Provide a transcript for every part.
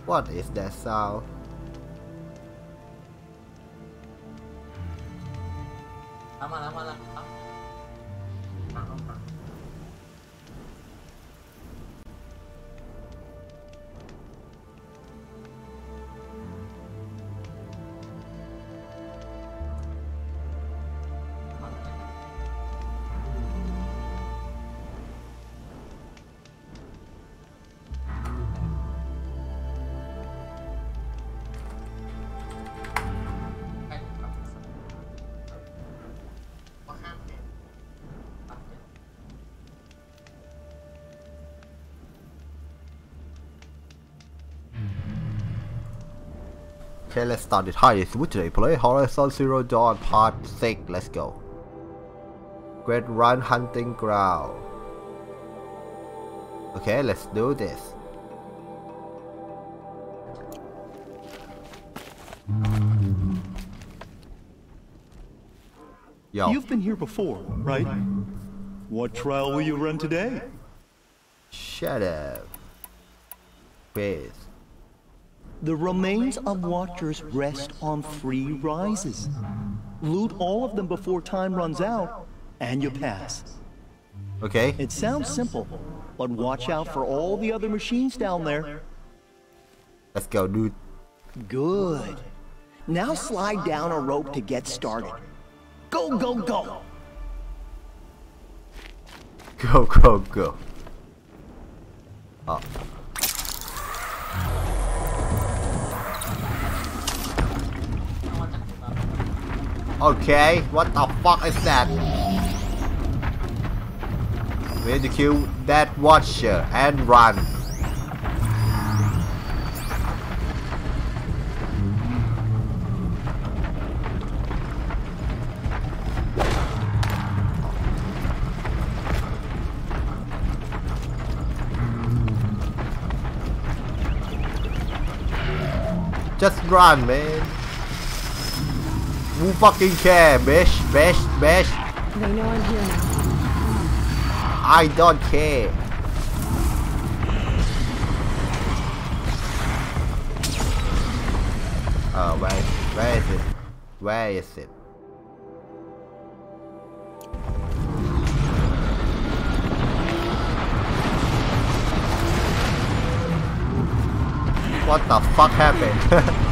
What is that sound? Lama. Okay, let's start it. Hi, it's Wood today. Play Horizon Zero Dawn Part 6. Let's go. Great Run Hunting Ground. Okay, let's do this. Yo. You've been here before, right? What trial will you run today? Shut up. Please. The remains of Watchers rest on 3 rises. Loot all of them before time runs out, and you pass. Okay. It sounds simple, but watch out for all the other machines down there. Let's go, dude. Good. Now slide down a rope to get started. Go, go, go! Go. Oh. Okay, what the fuck is that? We need to kill that watcher and run. Just run, man. Who fucking care, bitch? They know I'm here now. I don't care. Oh, where is it? Where is it? What the fuck happened?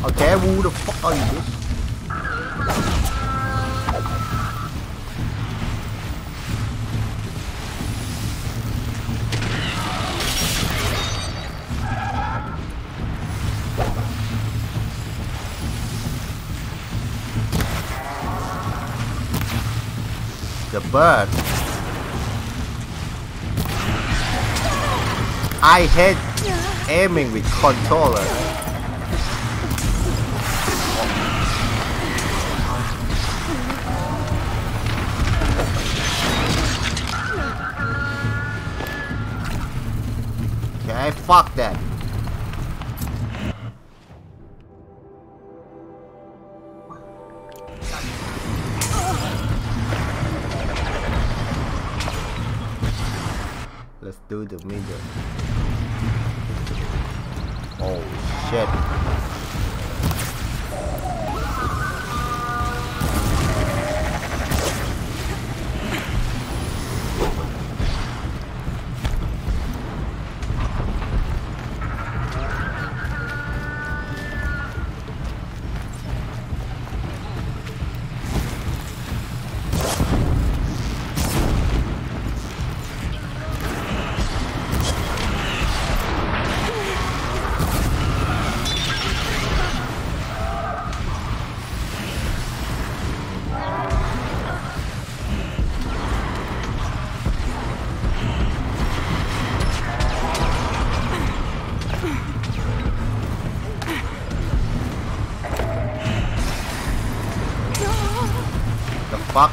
Okay, who the fuck are you? The bird. I hate aiming with controller. Okay, fuck that. Let's do the middle. Oh shit. Fuck.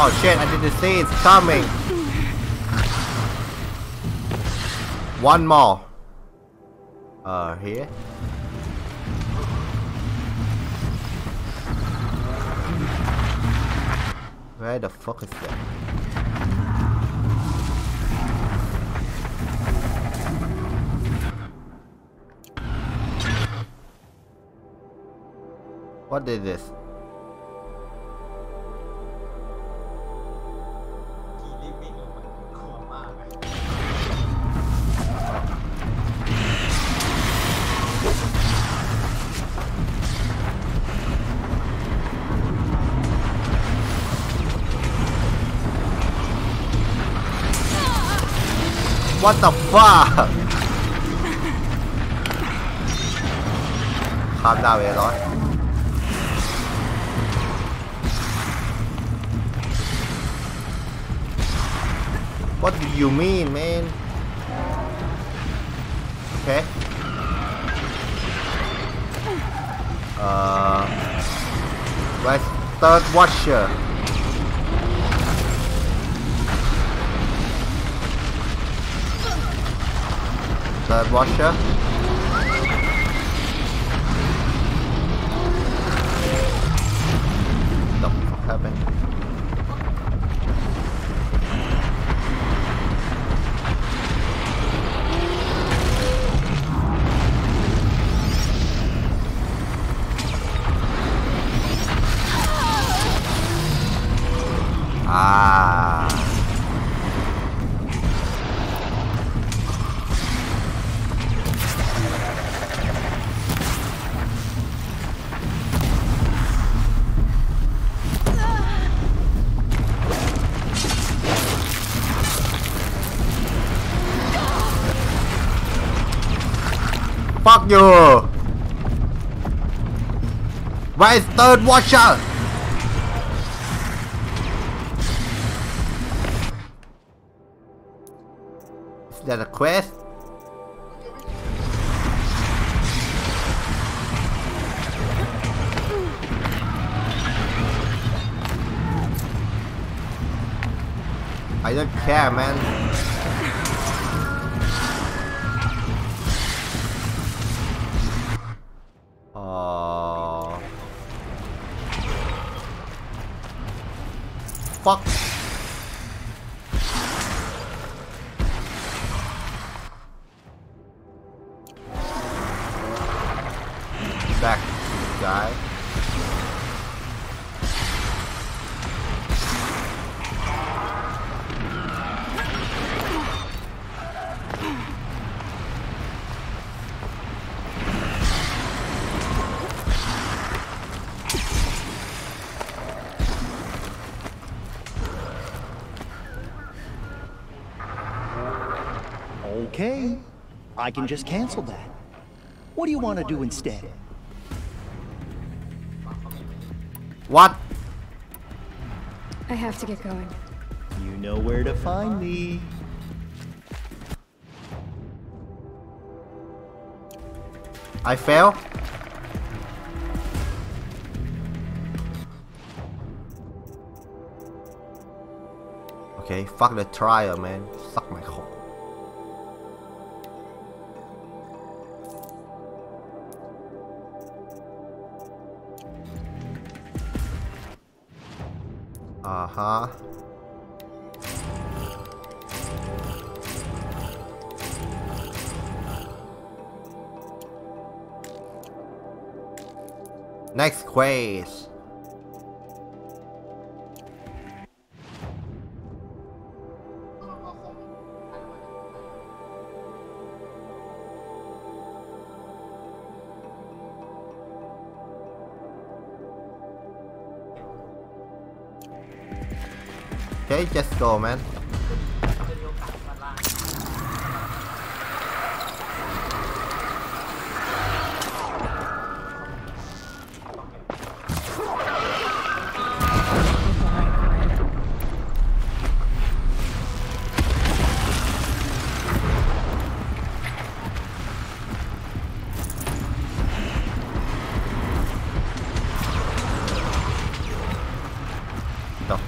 Oh shit, I didn't see it's coming. One more. Here. Where the fuck is that? What is this? What the fuck? Calm down, vậy rồi. What do you mean, man? Okay. Where's third watcher? Third watcher. What the fuck happened? Ah. Fuck you! Where is third watcher? Is that a quest? I don't care, man. Fuck. Back, guy. Okay, I can just cancel that. What do you want to do instead? What? I have to get going. You know where to find me. I fail? Okay, fuck the trial, man. Suck my cock. Uh-huh. Next quest. Okay, just go, man.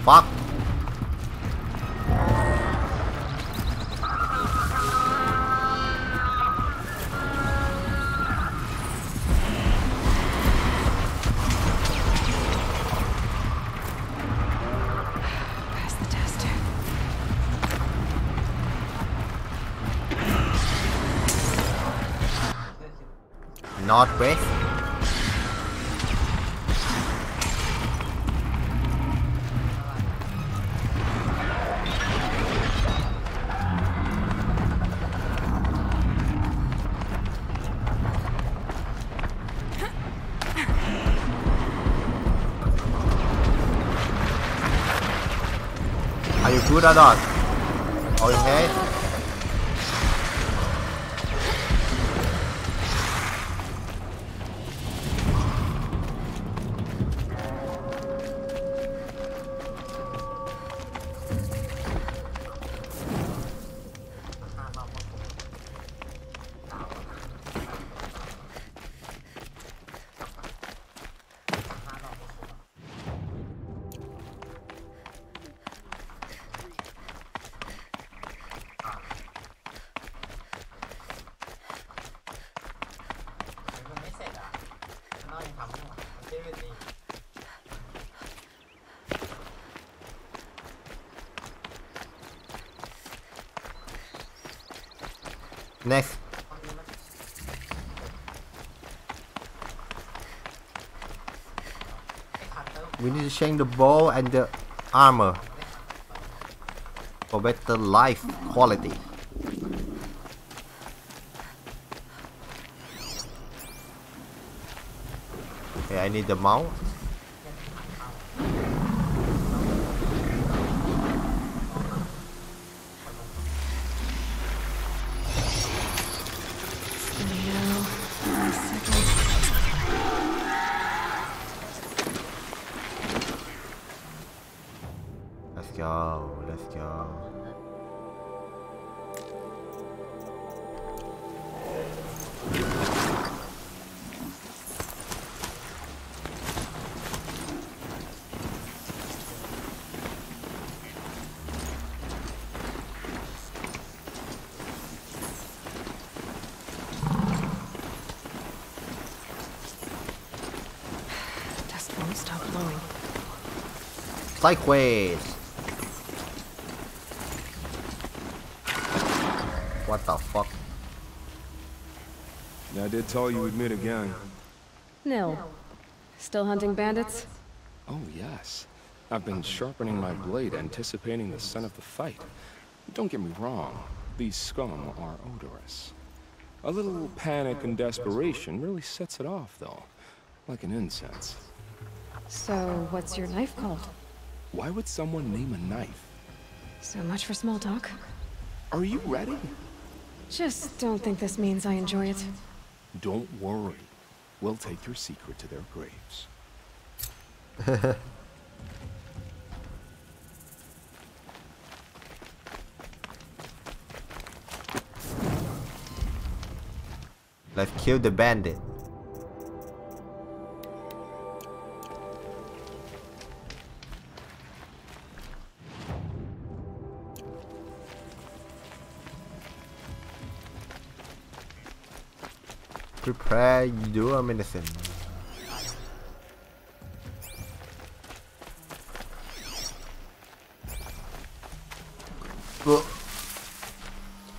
Fuck. Pass the test. Northwest. Are you good or not? Okay. Next. We need to change the bow and the armor for better life quality. Okay, I need the mount. Let's go, let's go. Dust won't stop blowing. Sideways. What the fuck? I did tell you we'd meet again. Nil. Still hunting bandits? Oh, yes. I've been sharpening my blade, anticipating the scent of the fight. Don't get me wrong, these scum are odorous. A little panic and desperation really sets it off, though. Like an incense. So, what's your knife called? Why would someone name a knife? So much for small talk. Are you ready? Just don't think this means I enjoy it. Don't worry. We'll take your secret to their graves. Let's kill the bandit. Prepare your medicine.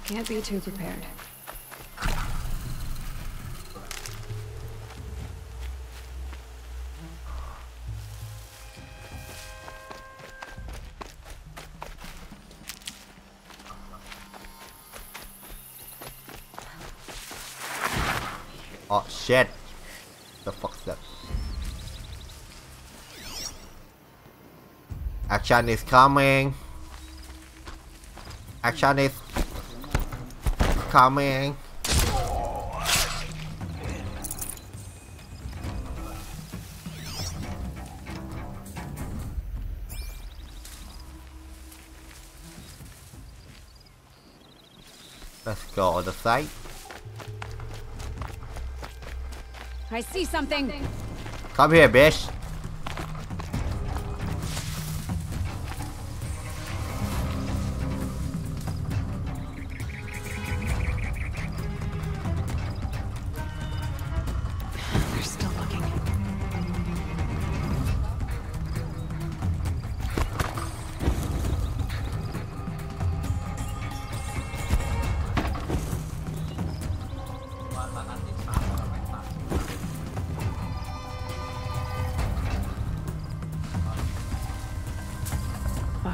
Can't be too prepared. Oh shit! The fuck's that? Action is coming. Action is coming. Let's go on the side. I see something. Come here, bitch.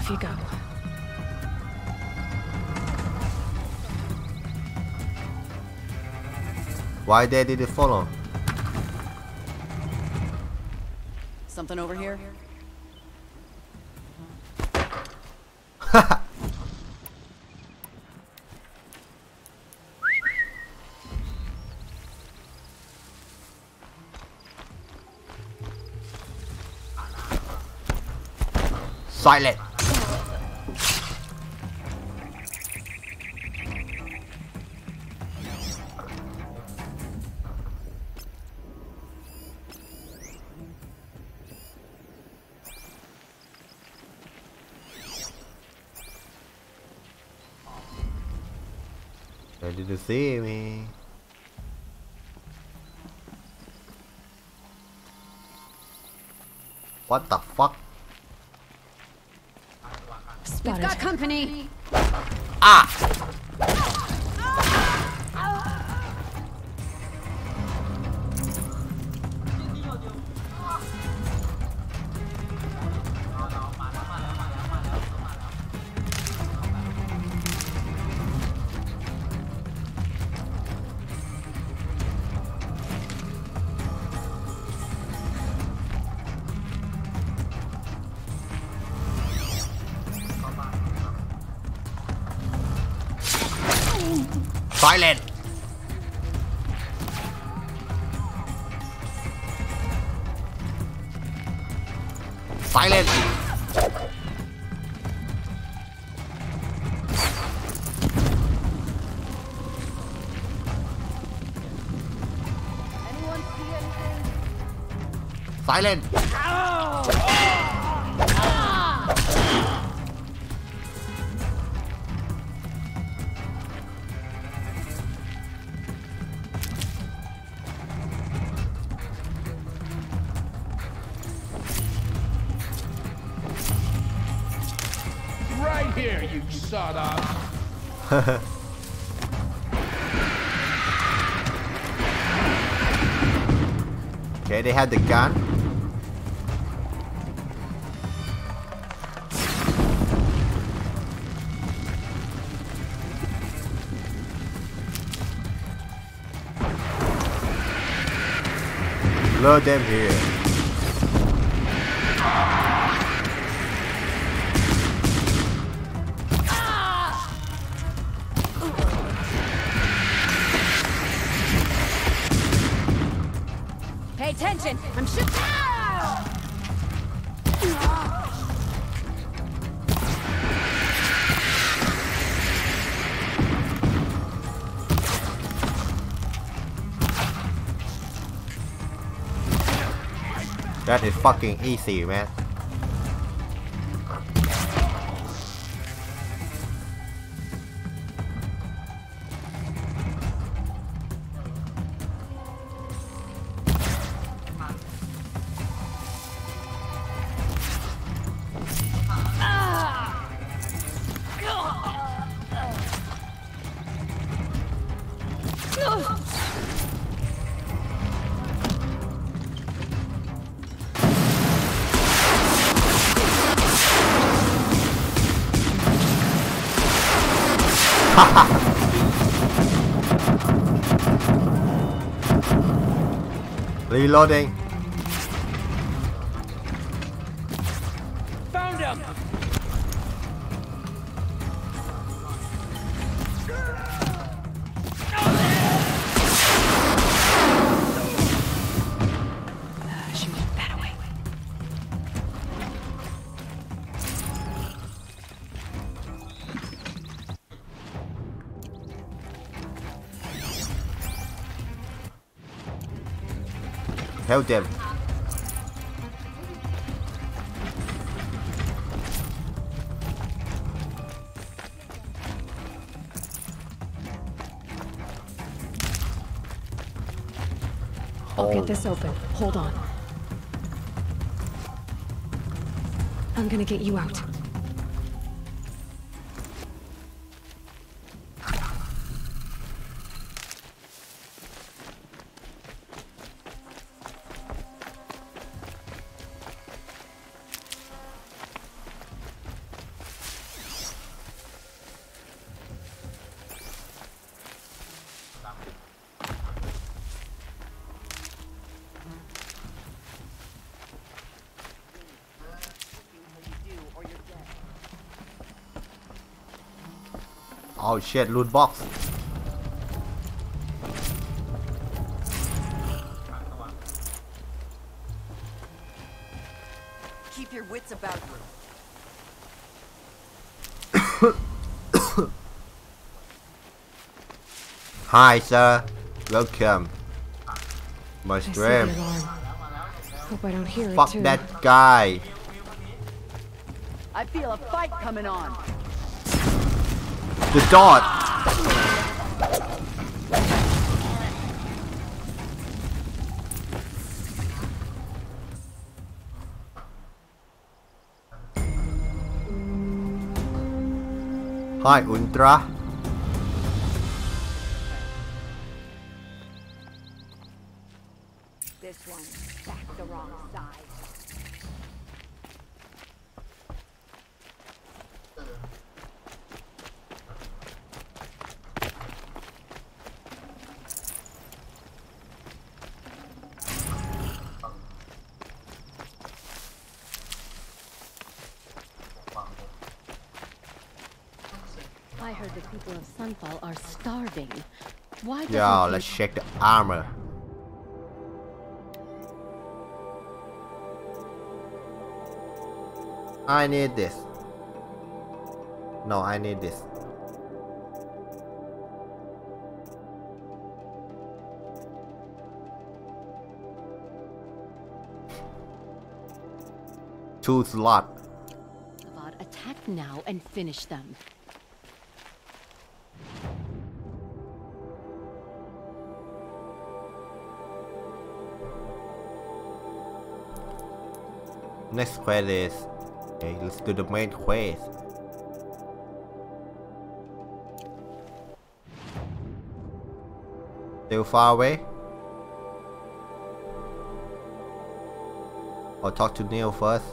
Off you go. Why they didn't follow? Something over here? Silent. Ready to see me? What the fuck? We've got company. Silent. Silent. Silent. Right here, you sawed off. Okay, they had the gun. Lure them here. Pay attention. I'm shooting. That is fucking easy, man. Reloading. Found him! Shoot that away. Help them. I'll get this open. Hold on. I'm gonna get you out. Oh shit, loot box. Keep your wits about you. Hi sir, welcome. My I see the stream. alarm. Hope I don't hear Fuck it too. that guy. I feel a fight coming on. The dot. Hi Ultra. This one back the wrong side. I heard the people of Sunfall are starving. Why doesn't Yeah, he- let's check the armor. I need this. No, I need this. Two slot. Avad, attack now and finish them. Next quest is, okay, let's do the main quest. Still far away? I'll talk to Neil first.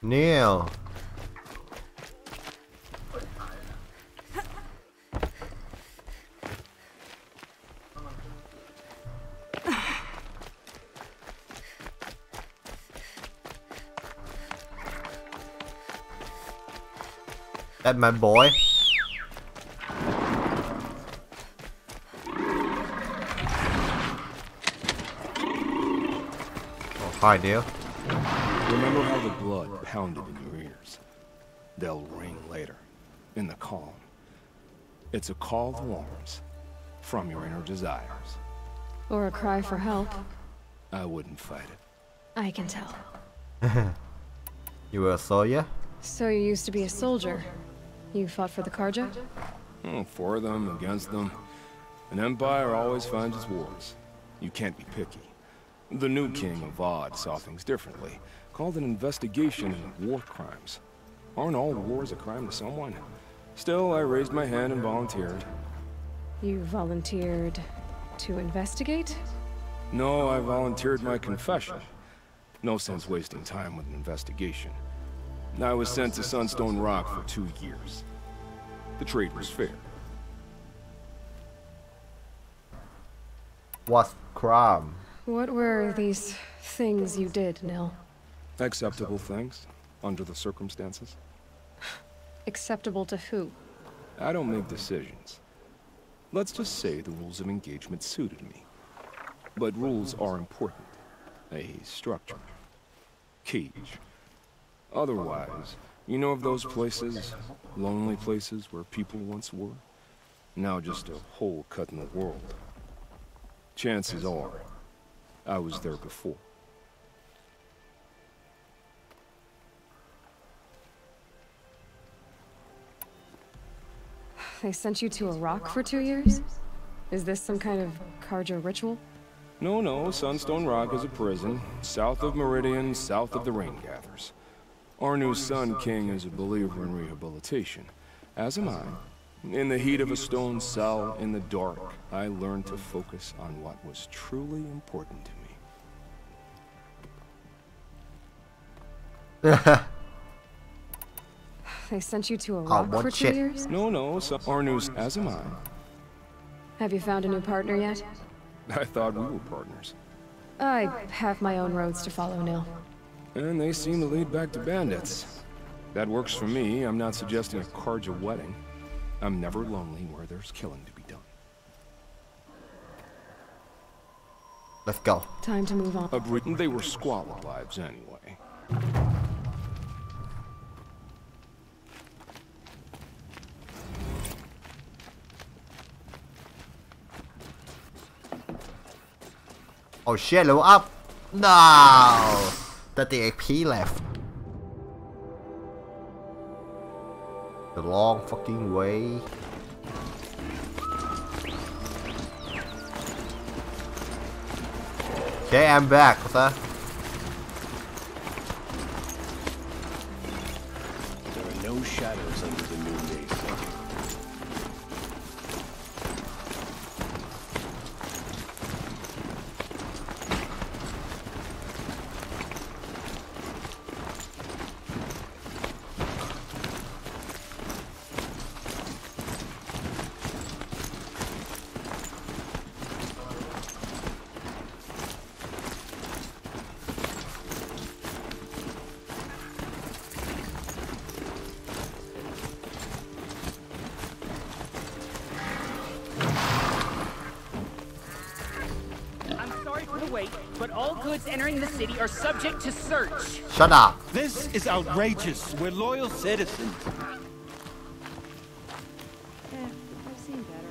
Neil. That's my boy. Oh, hi, Neil. Remember how the blood pounded in your ears? They'll ring later, in the calm. It's a call to arms, from your inner desires. Or a cry for help. I wouldn't fight it. I can tell. You were a soldier? So you used to be a soldier. You fought for the Karja? For them, against them. An empire always finds its wars. You can't be picky. The new king of Aubue saw things differently. Called an investigation in war crimes. Aren't all wars a crime to someone? Still, I raised my hand and volunteered. You volunteered to investigate? No, I volunteered my confession. No sense wasting time with an investigation. I was sent to Sunstone Rock for 2 years. The trade was fair. What's crime? What were these things you did, Nil? Acceptable things, under the circumstances. Acceptable to who? I don't make decisions. Let's just say the rules of engagement suited me. But rules are important. A structure. Cage. Otherwise, you know of those places, lonely places where people once were? Now just a hole cut in the world. Chances are, I was there before. They sent you to a rock for 2 years? Is this some kind of Karja ritual? No, Sunstone Rock is a prison, south of Meridian, south of the Rain Gathers. Our new Sun King is a believer in rehabilitation, as am I. In the heat of a stone cell, in the dark, I learned to focus on what was truly important to me. They sent you to a rock for 2 shit. years? No, so Arnu's as am I. Have you found a new partner yet? I thought we were partners. I have my own roads to follow, Nil. And they seem to lead back to bandits. That works for me. I'm not suggesting a Karja wedding. I'm never lonely where there's killing to be done. Let's go. Time to move on. They were squalid lives anyway. Oh shit, level up! No! 30 AP left. The long fucking way. Okay, I'm back. What's that? There are no shadows under the noonday sun. Wait, but all goods entering the city are subject to search. Shut up. This is outrageous. We're loyal citizens. I've seen better.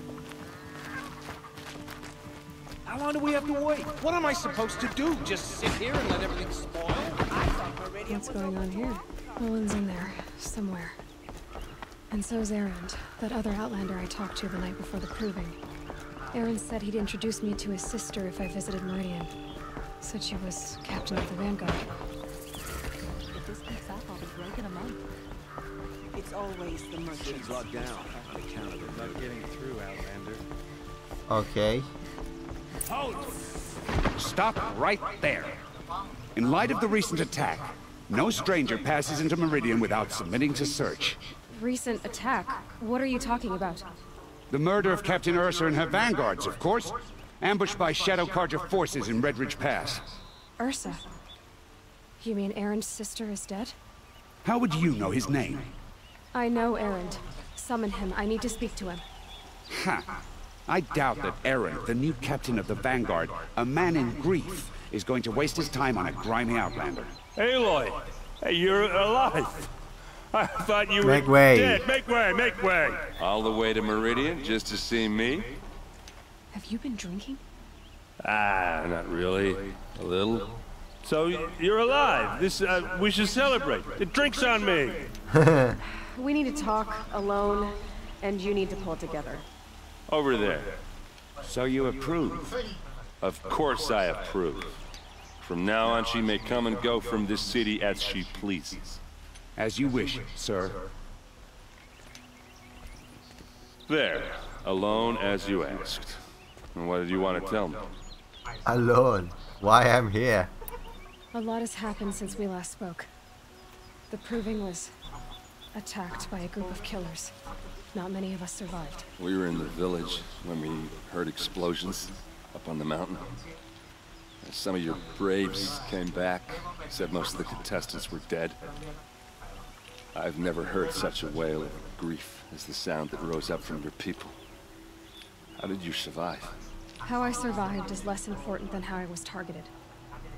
How long do we have to wait? What am I supposed to do? Just sit here and let everything spoil? I thought Guerrilla What's going on here? Owen's in there, somewhere. And so's Erend, that other Outlander I talked to the night before the proving. Erend said he'd introduce me to his sister if I visited Meridian. Said she was captain of the Vanguard. If this keeps up, I'll be broken a month. It's always the merchants. City's locked down on account of not getting through, Outlander. Okay. Hold! Stop right there. In light of the recent attack, no stranger passes into Meridian without submitting to search. Recent attack? What are you talking about? The murder of Captain Ursa and her vanguards, of course. Ambushed by Shadow Karja forces in Red Ridge Pass. Ursa? You mean Erend's sister is dead? How would you know his name? I know Erend. Summon him. I need to speak to him. Ha! I doubt that Erend, the new captain of the Vanguard, a man in grief, is going to waste his time on a grimy Outlander. Aloy! Hey, you're alive! I thought you Make were way. dead. Make way, make way! All the way to Meridian just to see me? Have you been drinking? Ah, Not really. A little. so you're alive. This, we should celebrate. The drink's on me! We need to talk, alone, and you need to pull it together. Over there. So you approve? Of course I approve. From now on, she may come and go from this city as she pleases. As you wish, sir. There. Alone as you asked. And what did you want to tell me? Alone. Why I'm here? A lot has happened since we last spoke. The Proving was attacked by a group of killers. Not many of us survived. We were in the village when we heard explosions up on the mountain. Some of your braves came back, said most of the contestants were dead. I've never heard such a wail of grief as the sound that rose up from your people. How did you survive? How I survived is less important than how I was targeted.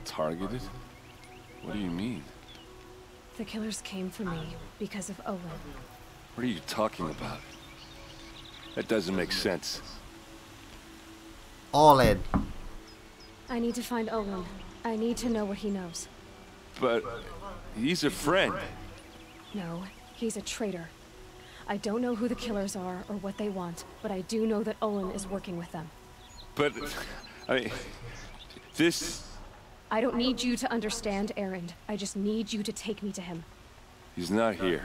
Targeted? What do you mean? The killers came for me because of Owen. What are you talking about? That doesn't make sense. All in. I need to find Owen. I need to know what he knows. But he's a friend. No, he's a traitor. I don't know who the killers are or what they want, but I do know that Owen is working with them. But, I mean, this... I don't need you to understand, Erend. I just need you to take me to him. He's not here.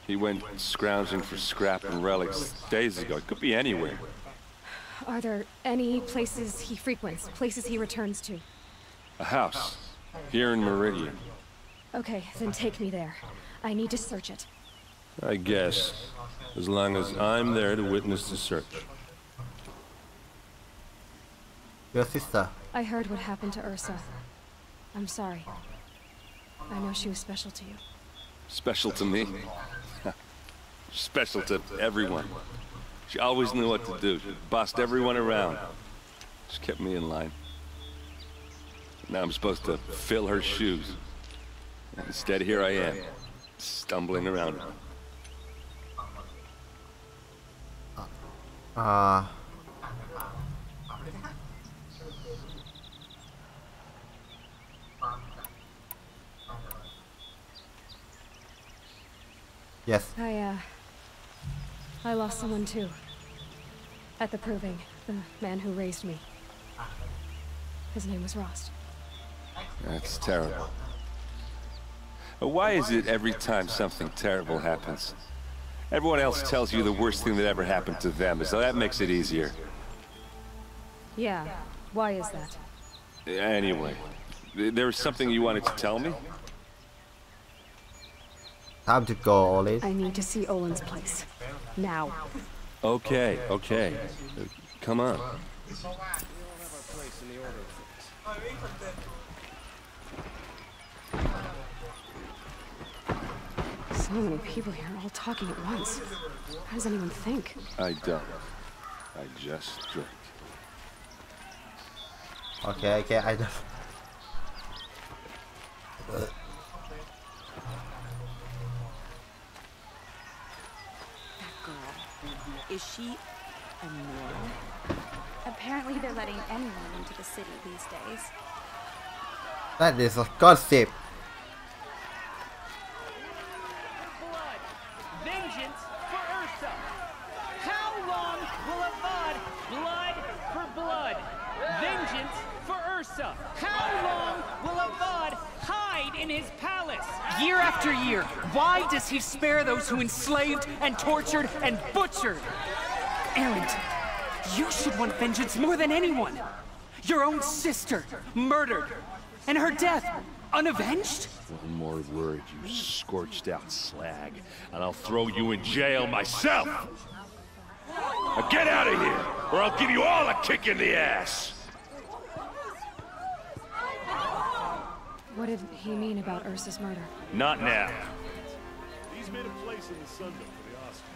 He went scrounging for scrap and relics days ago. It could be anywhere. Are there any places he frequents, places he returns to? A house. Here in Meridian. Okay, then take me there. I need to search it. I guess. As long as I'm there to witness the search. Your sister. I heard what happened to Ursa. I'm sorry. I know she was special to you. Special to me? Special to everyone. She always knew what to do. She bossed everyone around. She kept me in line. Now I'm supposed to fill her shoes. Instead, here I am, stumbling around. Yes. I lost someone too. At the proving, the man who raised me. His name was Rost. That's terrible. Why is it every time something terrible happens, everyone else tells you the worst thing that ever happened to them, so that makes it easier? Yeah, why is that? Anyway, there was something you wanted to tell me? Time to go, Ollie. I need to see Olin's place. Now. Okay, okay. Come on. So many people here, all talking at once. How does anyone think? I don't. I just drink. Okay, I don't. Is she a Nora? Apparently they're letting anyone into the city these days. That is a gossip. Blood. Vengeance for Ursa. How long will Avad blood for blood? Vengeance for Ursa. How long will Avad hide in his palace? Year after year, why does he spare those who enslaved and tortured and butchered? Erend, you should want vengeance more than anyone. Your own sister, murdered, and her death, unavenged? One more word, you scorched out slag, and I'll throw you in jail myself! Now get out of here, or I'll give you all a kick in the ass! What did he mean about Ursa's murder? Not now. He's made a place in the Sun for the Oscar.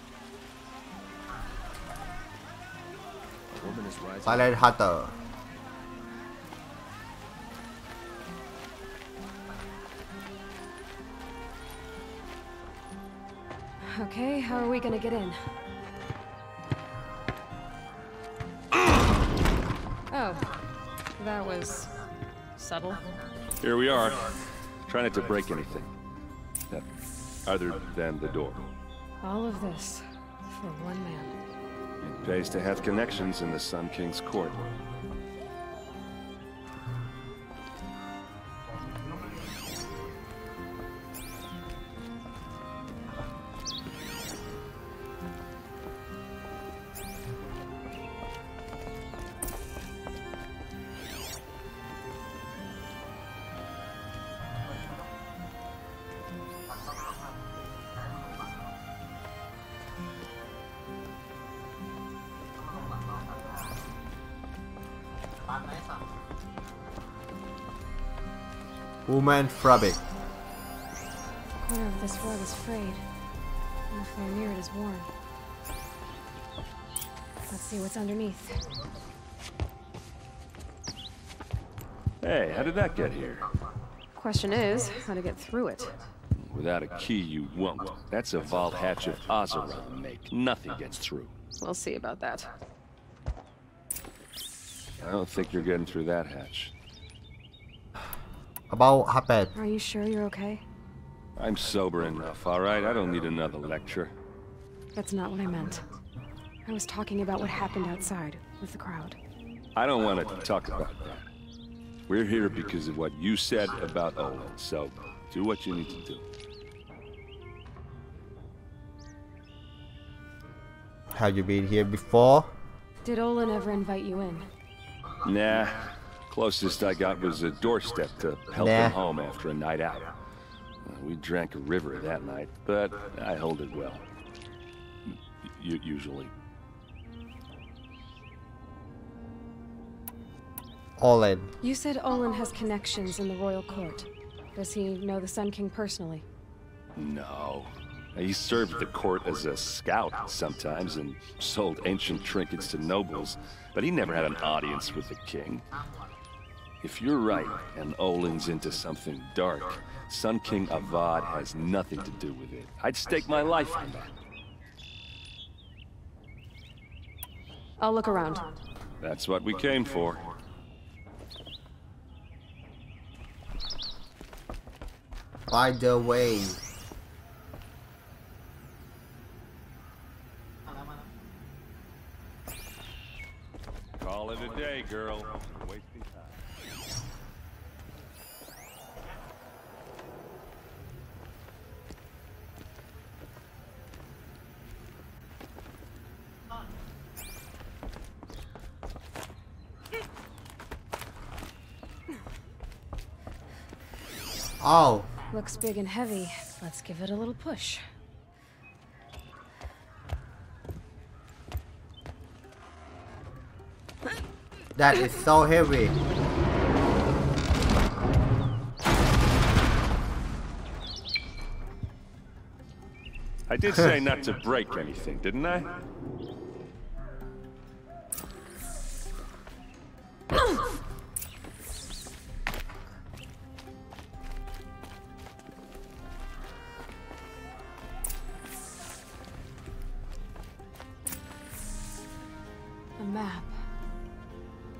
A woman is rising. Silent Hunter. Okay, how are we gonna get in? Oh, that was subtle. Here we are. Try not to break anything. Other than the door. All of this for one man. It pays to have connections in the Sun King's court. Woman Fabric. The corner of this rug is frayed, and the floor near it is worn. Let's see what's underneath. Hey, how did that get here? Question is, how to get through it. Without a key, you won't. That's a vault hatch of Oseram make. Nothing gets through. We'll see about that. I don't think you're getting through that hatch. About happened. Are you sure you're okay? I'm sober enough, all right? I don't need another lecture. That's not what I meant. I was talking about what happened outside with the crowd. I don't want to talk about that. We're here because of what you said about Olin, so do what you need to do. Have you been here before? Did Olin ever invite you in? Nah. Closest I got was a doorstep to help him home after a night out. We drank a river that night, but I hold it well. Usually. Olin. You said Olin has connections in the royal court. Does he know the Sun King personally? No. He served the court as a scout sometimes and sold ancient trinkets to nobles, but he never had an audience with the king. If you're right, and Olin's into something dark, Sun King Avad has nothing to do with it. I'd stake my life on that. I'll look around. That's what we came for. By the way. Call it a day, girl. Wasting time. Oh. Looks big and heavy. Let's give it a little push. That is so heavy. I did say not to break anything, didn't I? A map.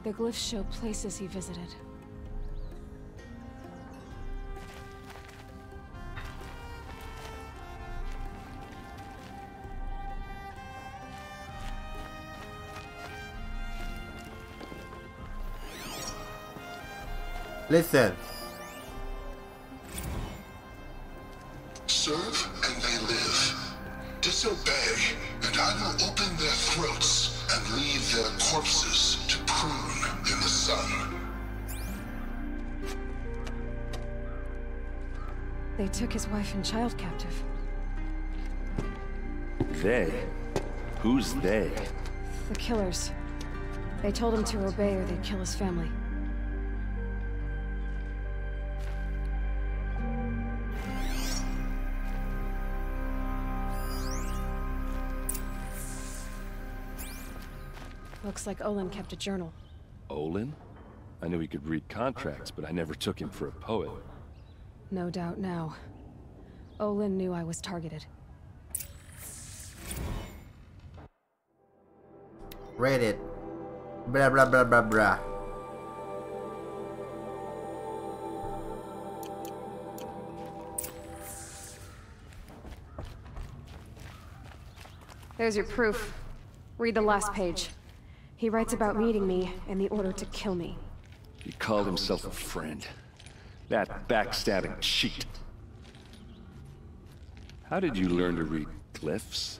The glyphs show places he visited. Listen. Serve and they live. Disobey, and I will open their throats and leave their corpses to prune in the sun. They took his wife and child captive. They? Who's they? The killers. They told him to obey or they'd kill his family. Looks like Olin kept a journal. Olin? I knew he could read contracts, but I never took him for a poet. No doubt now. Olin knew I was targeted. Read it. Blah blah blah blah blah. There's your proof. Read the last page. He writes about meeting me and the order to kill me. He called himself a friend. That backstabbing cheat. How did you learn to read glyphs?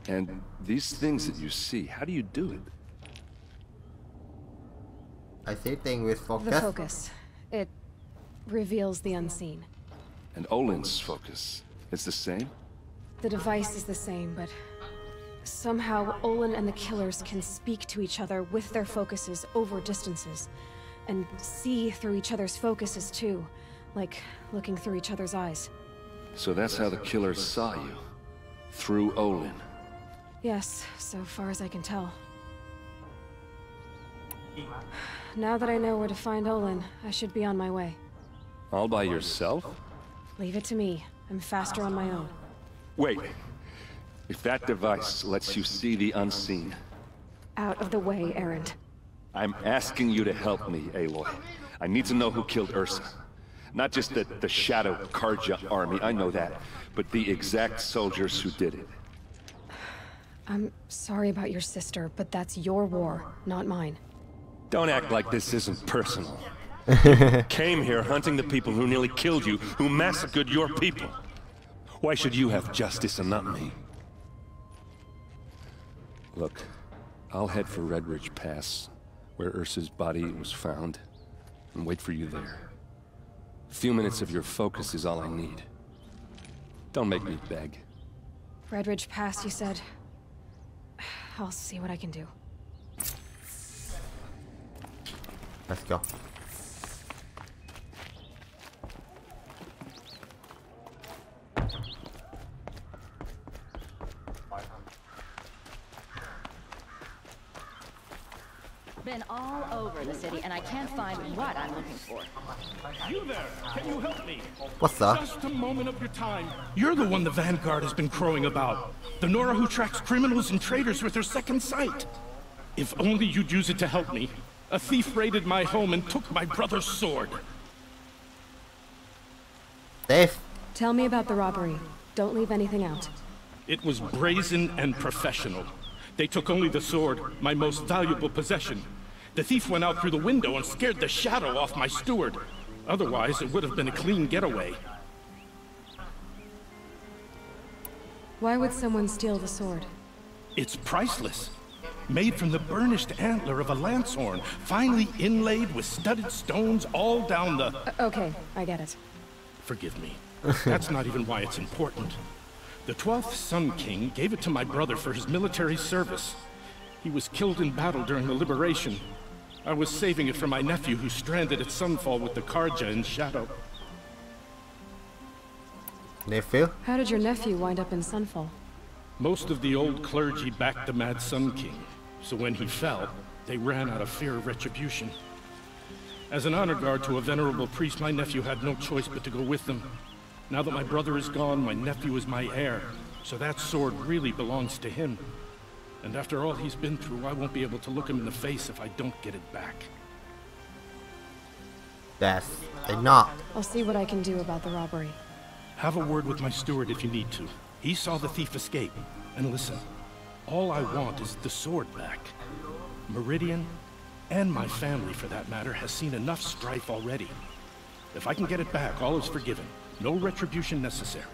And these things that you see, how do you do it? I see things with focus. The focus. It reveals the unseen. And Olin's focus is the same? The device is the same, but somehow Olin and the killers can speak to each other with their focuses over distances. And see through each other's focuses too. Like looking through each other's eyes. So that's how the killers saw you? Through Olin? Yes, so far as I can tell. Now that I know where to find Olin, I should be on my way. All by yourself? Leave it to me. I'm faster on my own. Wait. If that device lets you see the unseen... Out of the way, Erend. I'm asking you to help me, Aloy. I need to know who killed Ursa. Not just the Shadow Karja army, I know that, but the exact soldiers who did it. I'm sorry about your sister, but that's your war, not mine. Don't act like this isn't personal. You came here hunting the people who nearly killed you, who massacred your people. Why should you have justice and not me? Look, I'll head for Red Ridge Pass, where Ursa's body was found, and wait for you there. A few minutes of your focus is all I need. Don't make me beg. Redridge Pass, you said. I'll see what I can do. Let's go. Been all over the city, and I can't find what I'm looking for. You there! Can you help me? What's that? Just a moment of your time. You're the one the Vanguard has been crowing about. The Nora who tracks criminals and traitors with her second sight. If only you'd use it to help me. A thief raided my home and took my brother's sword. Dave? Tell me about the robbery. Don't leave anything out. It was brazen and professional. They took only the sword, my most valuable possession. The thief went out through the window and scared the shadow off my steward. Otherwise, it would have been a clean getaway. Why would someone steal the sword? It's priceless. Made from the burnished antler of a lancehorn, finely inlaid with studded stones all down the... Okay, I get it. Forgive me. That's not even why it's important. The 12th Sun King gave it to my brother for his military service. He was killed in battle during the liberation. I was saving it for my nephew who's stranded at Sunfall with the Karja in Shadow. Nephew? How did your nephew wind up in Sunfall? Most of the old clergy backed the Mad Sun King, so when he fell, they ran out of fear of retribution. As an honor guard to a venerable priest, my nephew had no choice but to go with them. Now that my brother is gone, my nephew is my heir, so that sword really belongs to him. And after all he's been through, I won't be able to look him in the face if I don't get it back. That's enough. I'll see what I can do about the robbery. Have a word with my steward if you need to. He saw the thief escape. And listen, all I want is the sword back. Meridian, and my family for that matter, has seen enough strife already. If I can get it back, all is forgiven. No retribution necessary.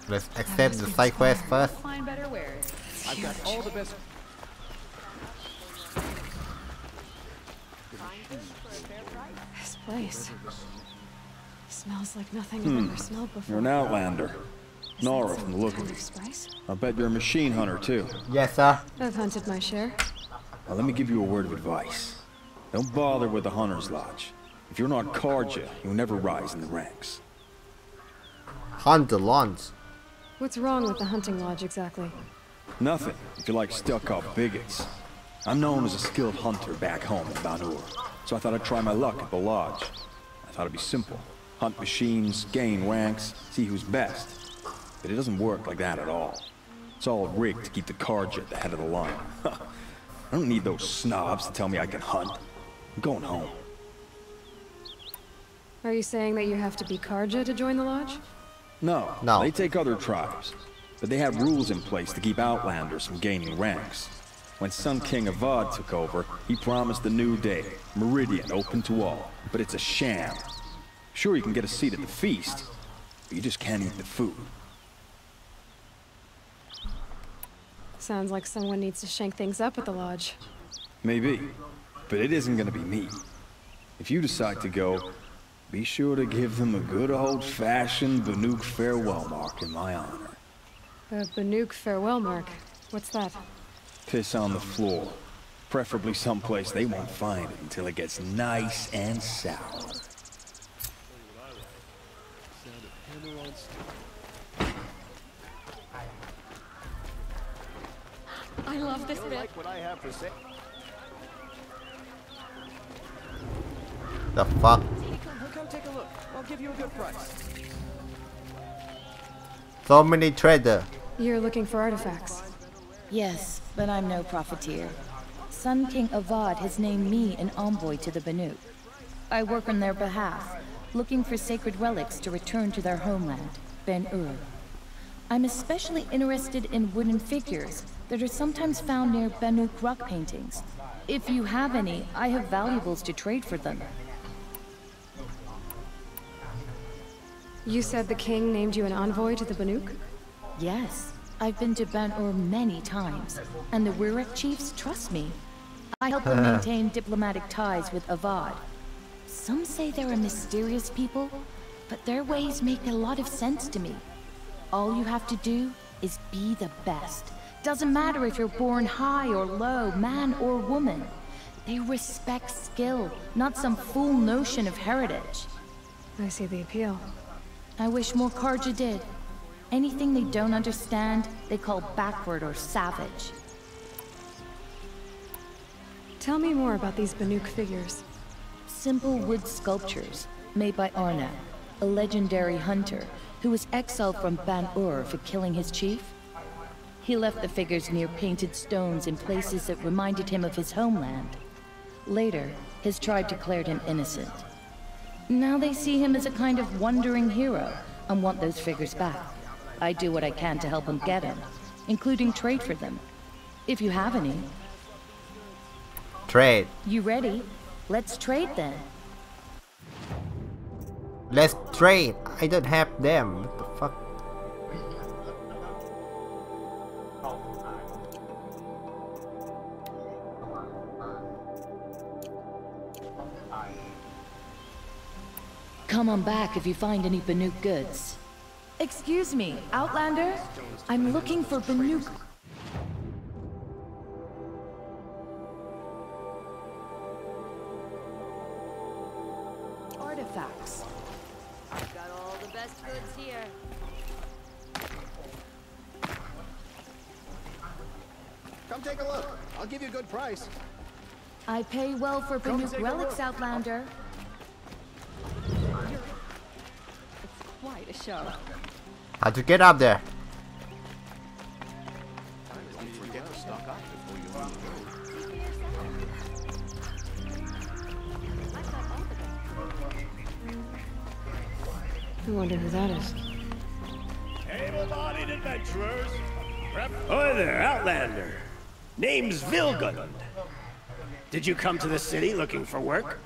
Let's accept the side quest first. Find better wares. I've got all the best. This place smells like nothing I've ever smelled before. You're an outlander. Nora from the look of you. I bet you're a machine hunter too. Yes, sir. I've hunted my share. Now let me give you a word of advice. Don't bother with the Hunter's Lodge. If you're not Karja, you'll never rise in the ranks. Hunt the launch. What's wrong with the hunting lodge exactly? Nothing, if you like stuck-up bigots. I'm known as a skilled hunter back home in Banur, so I thought I'd try my luck at the lodge. I thought it'd be simple. Hunt machines, gain ranks, see who's best. But it doesn't work like that at all. It's all rigged to keep the Karja at the head of the line. I don't need those snobs to tell me I can hunt. I'm going home. Are you saying that you have to be Karja to join the lodge? No, they take other tribes. But they have rules in place to keep outlanders from gaining ranks. When Sun King Avad took over, he promised a new day, Meridian open to all. But it's a sham. Sure, you can get a seat at the feast, but you just can't eat the food. Sounds like someone needs to shank things up at the lodge. Maybe, but it isn't gonna be me. If you decide to go, be sure to give them a good old-fashioned Banuk farewell mark in my honor. A Banuk farewell mark? What's that? Piss on the floor. Preferably someplace they won't find it until it gets nice and sour. I love this bit. Like what I have to say. The fuck? Come take a look. I'll give you a good price. So many trader. You're looking for artifacts. Yes, but I'm no profiteer. Sun King Avad has named me an envoy to the Banuk. I work on their behalf, looking for sacred relics to return to their homeland, Ben-Ur. I'm especially interested in wooden figures that are sometimes found near Banuk rock paintings. If you have any, I have valuables to trade for them. You said the king named you an envoy to the Banuk? Yes. I've been to Ban-Ur many times, and the Wirek chiefs trust me. I help them maintain diplomatic ties with Avad. Some say they're a mysterious people, but their ways make a lot of sense to me. All you have to do is be the best. Doesn't matter if you're born high or low, man or woman. They respect skill, not some fool notion of heritage. I see the appeal. I wish more Karja did. Anything they don't understand, they call backward or savage. Tell me more about these Banuk figures. Simple wood sculptures made by Arna, a legendary hunter who was exiled from Ban-Ur for killing his chief. He left the figures near painted stones in places that reminded him of his homeland. Later, his tribe declared him innocent. Now they see him as a kind of wandering hero and want those figures back. I do what I can to help him get them, including trade for them. If you have any. Trade. You ready? Let's trade then. Let's trade. I don't have them. What the fuck? Come on back if you find any Banuk goods. Excuse me, Outlander? I'm looking for Banuk. Artifacts. I've got all the best goods here. Come take a look. I'll give you a good price. I pay well for Banuk relics, Outlander. It's quite a show. How to get up there? Don't forget to stock up before you leave. I wonder who that is. Able-bodied adventurers. Hi there, Outlander. Name's Vilgund. Did you come to the city looking for work?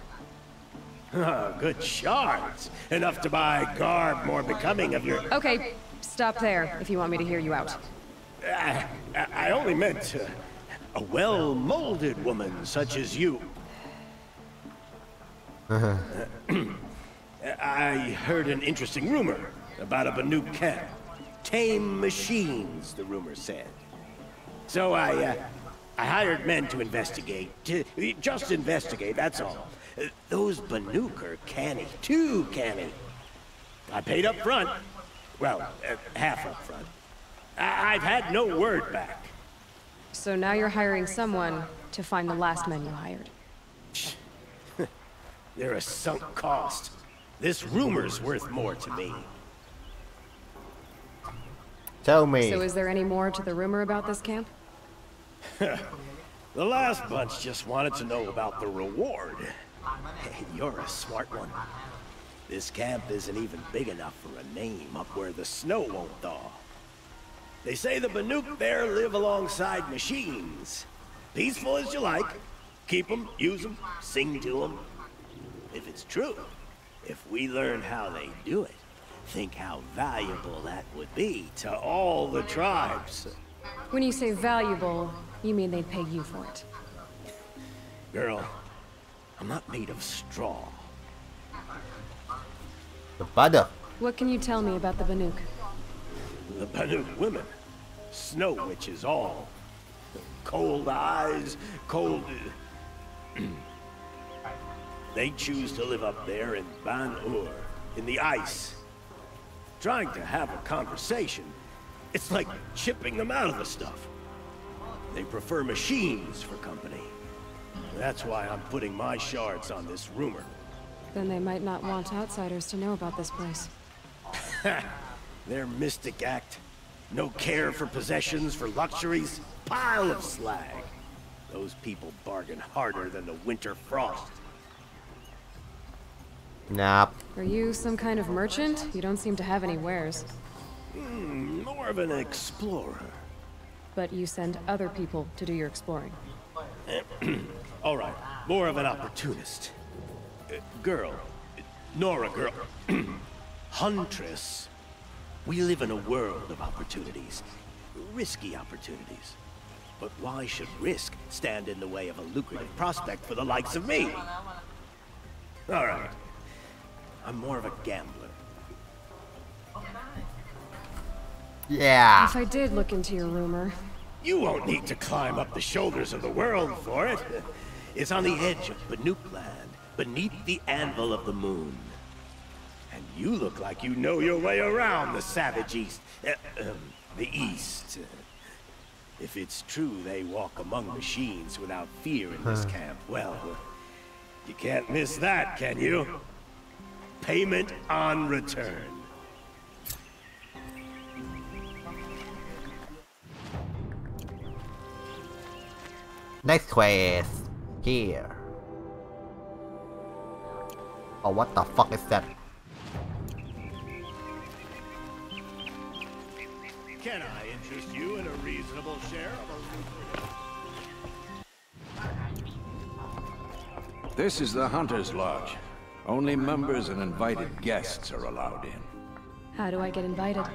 Oh, good shards. Enough to buy garb more becoming of your... Okay, stop there if you want me to hear you out. I only meant a well-molded woman such as you. I heard an interesting rumor about a Banuk camp. Tame machines, the rumor said. So I hired men to investigate. Just investigate, that's all. Those Banuk are canny, too canny. I paid up front. Well, half up front. I've had no word back. So now you're hiring someone to find the last men you hired. They're a sunk cost. This rumor's worth more to me. Tell me. So is there any more to the rumor about this camp? The last bunch just wanted to know about the reward. Hey, you're a smart one. This camp isn't even big enough for a name up where the snow won't thaw. They say the Banuk there live alongside machines. Peaceful as you like. Keep them, use them, sing to them. If it's true, if we learn how they do it, think how valuable that would be to all the tribes. When you say valuable, you mean they'd pay you for it. Girl, I'm not made of straw. The butter. What can you tell me about the Banuk? The Banuk women. Snow witches all. Cold eyes, cold... They choose to live up there in Ban-Ur, in the ice. Trying to have a conversation, it's like chipping them out of the stuff. They prefer machines for company. That's why I'm putting my shards on this rumor. Then they might not want outsiders to know about this place. Their mystic act. No care for possessions, for luxuries. Pile of slag. Those people bargain harder than the winter frost. Nah. Are you some kind of merchant? You don't seem to have any wares. More of an explorer. But you send other people to do your exploring. All right, more of an opportunist. Girl. Nora girl. Huntress, we live in a world of opportunities. Risky opportunities. But why should risk stand in the way of a lucrative prospect for the likes of me? All right. I'm more of a gambler. Yeah. If I did look into your rumor... You won't need to climb up the shoulders of the world for it. It's on the edge of Banook land, beneath the anvil of the moon. And you look like you know your way around the savage east. The east. If it's true they walk among machines without fear in this camp, well, you can't miss that, can you? Payment on return. Next quest. Here. Oh, what the fuck is that? Can I interest you in a reasonable share of a... This is the Hunter's Lodge. Only members and invited guests are allowed in. How do I get invited?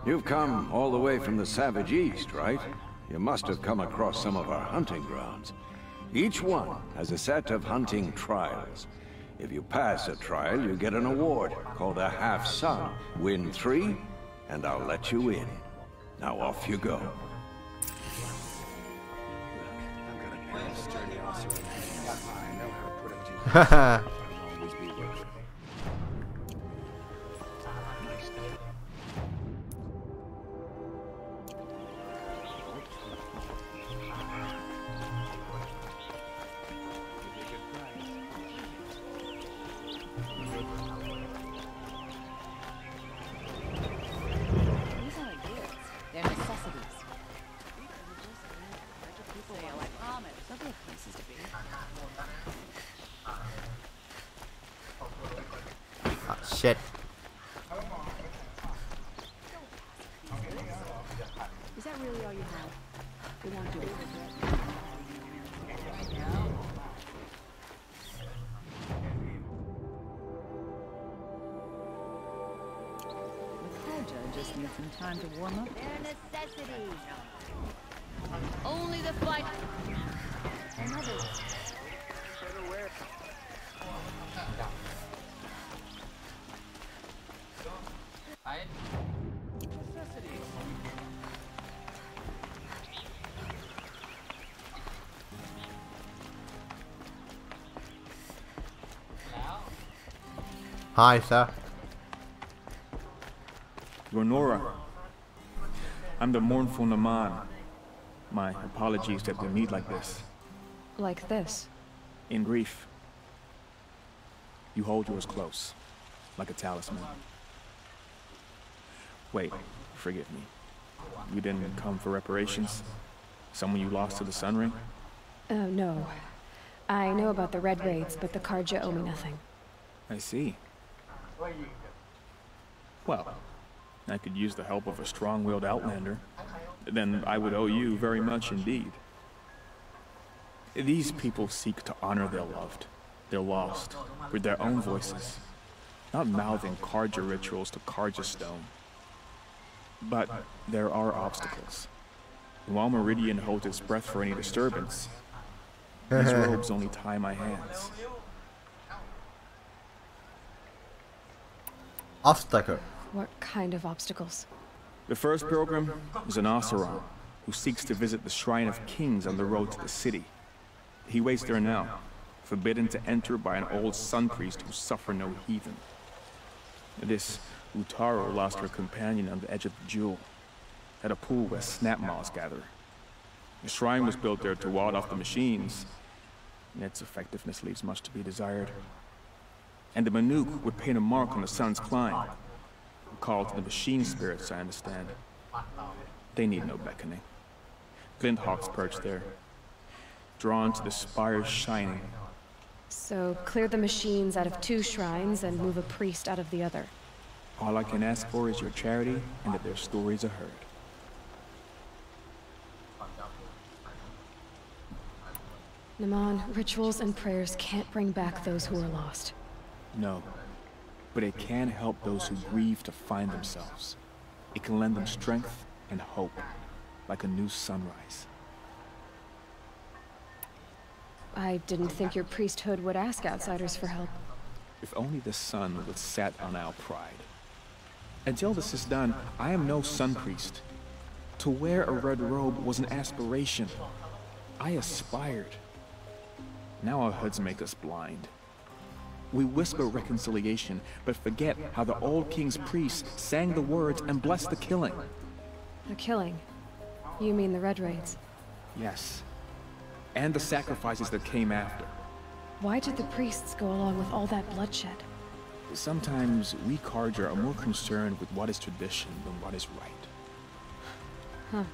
You've come all the way from the Savage East, right? You must have come across some of our hunting grounds. Each one has a set of hunting trials. If you pass a trial, you get an award called a half-sun. Win 3, and I'll let you in. Now off you go. Haha. Shit. Is that really all you have? We won't do it. The just need some time to warm up. Their necessities. Only the fight. Another. Hi, sir. Ronora. I'm the mournful Naman. My apologies that we meet like this. Like this? In grief. You hold yours close, like a talisman. Wait, forgive me. You didn't come for reparations? Someone you lost to the Sun Ring? No. I know about the Red Raids, but the Karja owe me nothing. I see. Well, I could use the help of a strong-willed outlander. Then I would owe you very much indeed. These people seek to honor their loved, their lost, with their own voices, not mouthing Karja rituals to Karja stone. But there are obstacles. While Meridian holds its breath for any disturbance, these robes only tie my hands. Obstacle. What kind of obstacles? The first pilgrim is an Oseram who seeks to visit the Shrine of Kings on the road to the city. He waits there now, forbidden to enter by an old sun priest who suffer no heathen. This Utaro lost her companion on the edge of the jewel, at a pool where snap moths gather. The shrine was built there to ward off the machines, and its effectiveness leaves much to be desired. And the Banook would paint a mark on the sun's climb, a call to the machine spirits, I understand. They need no beckoning. Glint hawks perch there, drawn to the spires shining. So clear the machines out of 2 shrines and move a priest out of the other. All I can ask for is your charity and that their stories are heard. Naman, rituals and prayers can't bring back those who are lost. No. but it can help those who grieve to find themselves. It can lend them strength and hope, like a new sunrise. I didn't think your priesthood would ask outsiders for help. If only the sun would set on our pride. Until this is done, I am no sun priest. To wear a red robe was an aspiration. I aspired. Now our hoods make us blind. We whisper reconciliation, but forget how the old king's priests sang the words and blessed the killing. The killing? You mean the Red Raids? Yes. And the sacrifices that came after. Why did the priests go along with all that bloodshed? Sometimes we Carja are more concerned with what is tradition than what is right. Huh.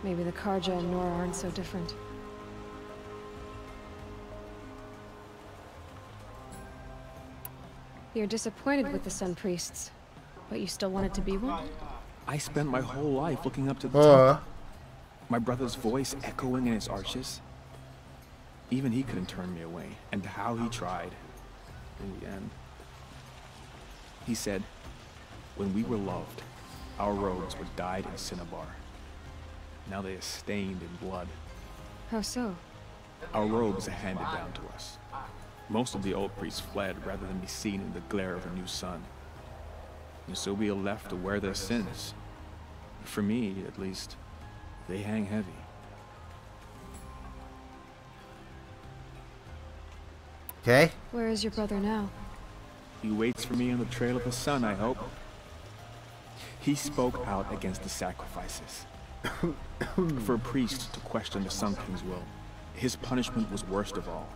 Maybe the Carja and Nora aren't so different. You're disappointed with the Sun Priests, but you still wanted to be one? I spent my whole life looking up to the top. My brother's voice echoing in its arches. Even he couldn't turn me away, and how he tried. In the end, he said, when we were loved, our robes were dyed in cinnabar. Now they are stained in blood. How so? Our robes are handed down to us. Most of the old priests fled rather than be seen in the glare of a new sun. And so we are left to wear their sins. For me, at least, they hang heavy. Okay. Where is your brother now? He waits for me on the trail of the sun, I hope. He spoke out against the sacrifices. For a priest to question the Sun King's will, his punishment was worst of all.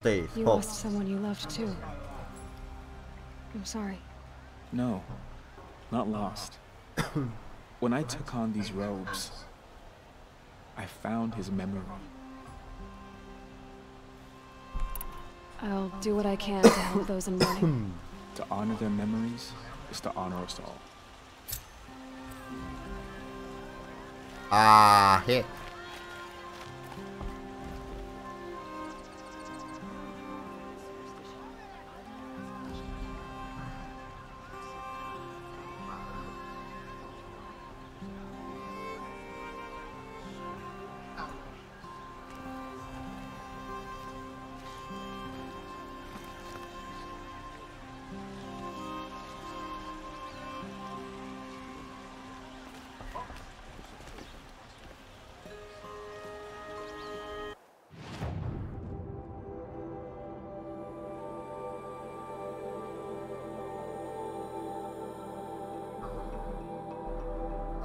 You lost someone you loved too. I'm sorry. No, not lost. When I took on these robes, I found his memory. I'll do what I can to help those in mourning. To honor their memories is to honor us all. Ah, hit.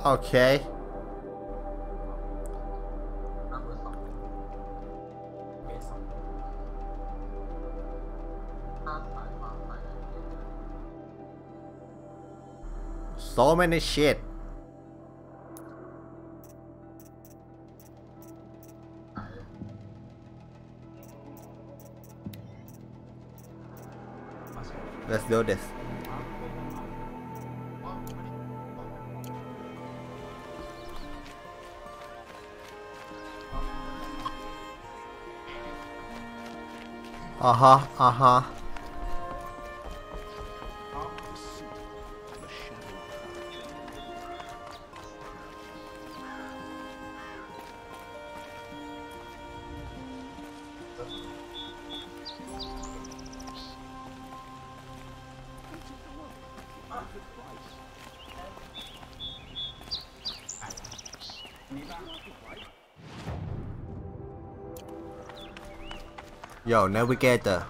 Okay. So many shit. Let's do this. Uh-huh. Yo, navigator.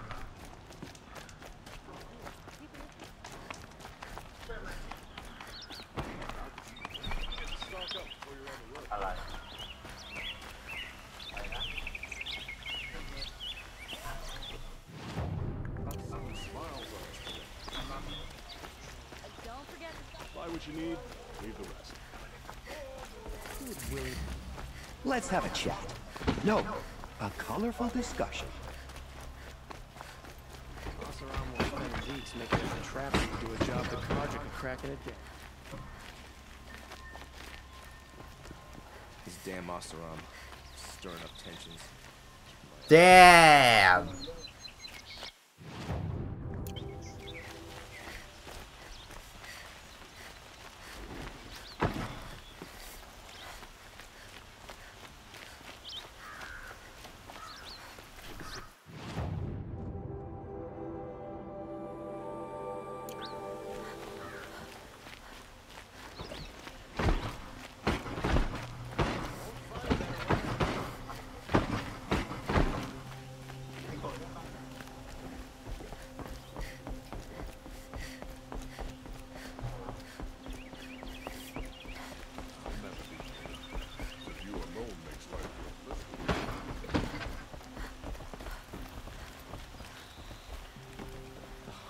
Buy what you need, leave the rest. Let's have a chat. No, a colorful discussion. Weeks making it a trapper to do a job the Carja could crack in a day. This damn Oseram stirring up tensions. Damn.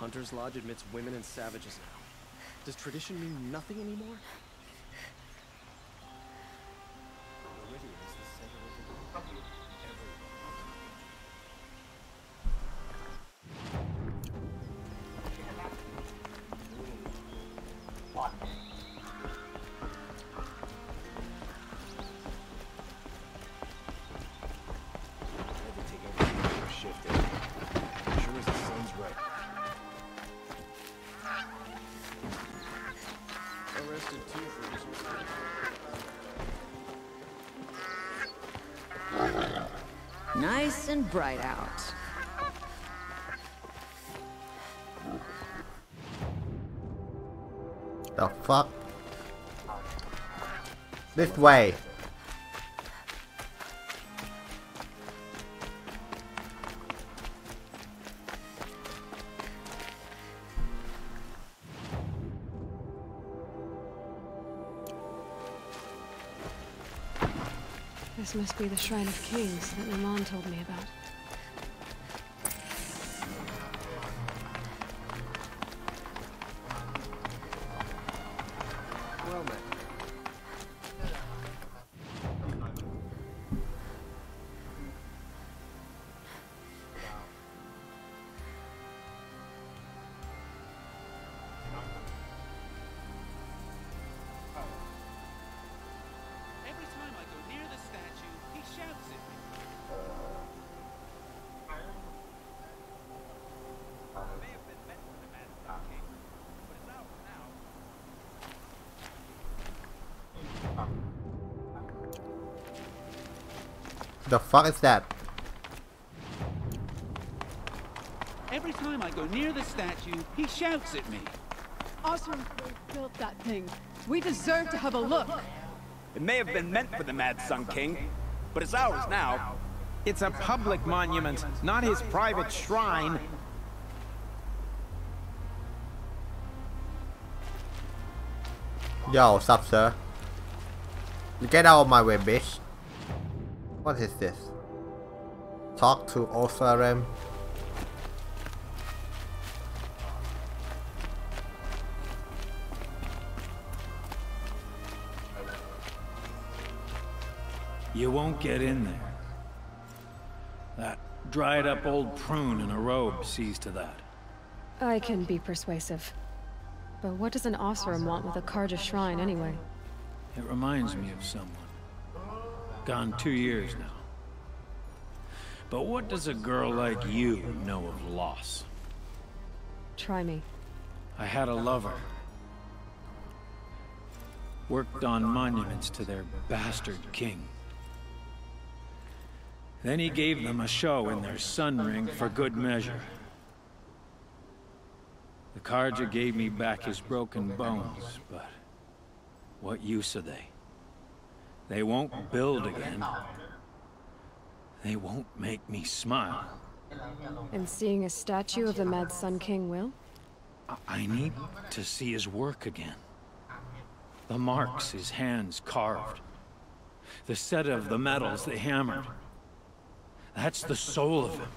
Hunter's Lodge admits women and savages now. Does tradition mean nothing anymore? Guerrilla is the center of the world. Nice and bright out. The fuck? This way. This must be the Shrine of Kings that my mom told me about. Well met. Every time I go near the statue, he shouts at me. May have been meant for the Mad Sun King, but it's out now. The fuck is that? Every time I go near the statue, he shouts at me. Osram built that thing. We deserve to have a look. It may have been meant for the Mad Sun King, but it's ours now. It's a public monument, not his private shrine. Yo, sup, sir? Get out of my way, bitch. What is this? Talk to Osram. You won't get in there. That dried up old prune in a robe sees to that. I can be persuasive. But what does an Osram want with a Karja shrine anyway? It reminds me of someone. Gone 2 years now. But what does a girl like you know of loss? Try me. I had a lover. Worked on monuments to their bastard king. Then he gave them a show in their sun ring for good measure. The Karja gave me back his broken bones, but what use are they? They won't build again. They won't make me smile. And seeing a statue of the Mad Sun King will? I need to see his work again. The marks his hands carved. The set of the metals they hammered. That's the soul of him.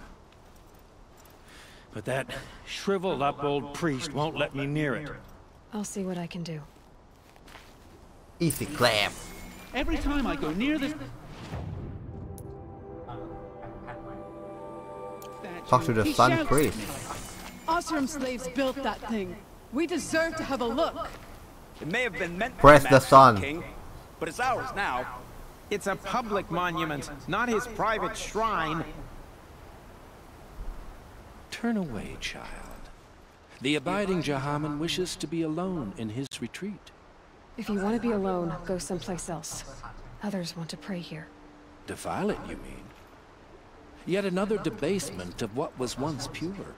But that shriveled up old priest won't let me near it. I'll see what I can do. Easy clap. Every time I go near the Talk to the He Sun shouts Priest. at me. Osram slaves built that thing. We deserve to have a look. It may have been meant for Press the the Mad Sun sun. King, but it's ours now. It's a public monument, not his private shrine. Turn away, child. The abiding Jahaman wishes to be alone in his retreat. If you want to be alone, go someplace else. Others want to pray here. Defile it, you mean? Yet another debasement of what was once pure.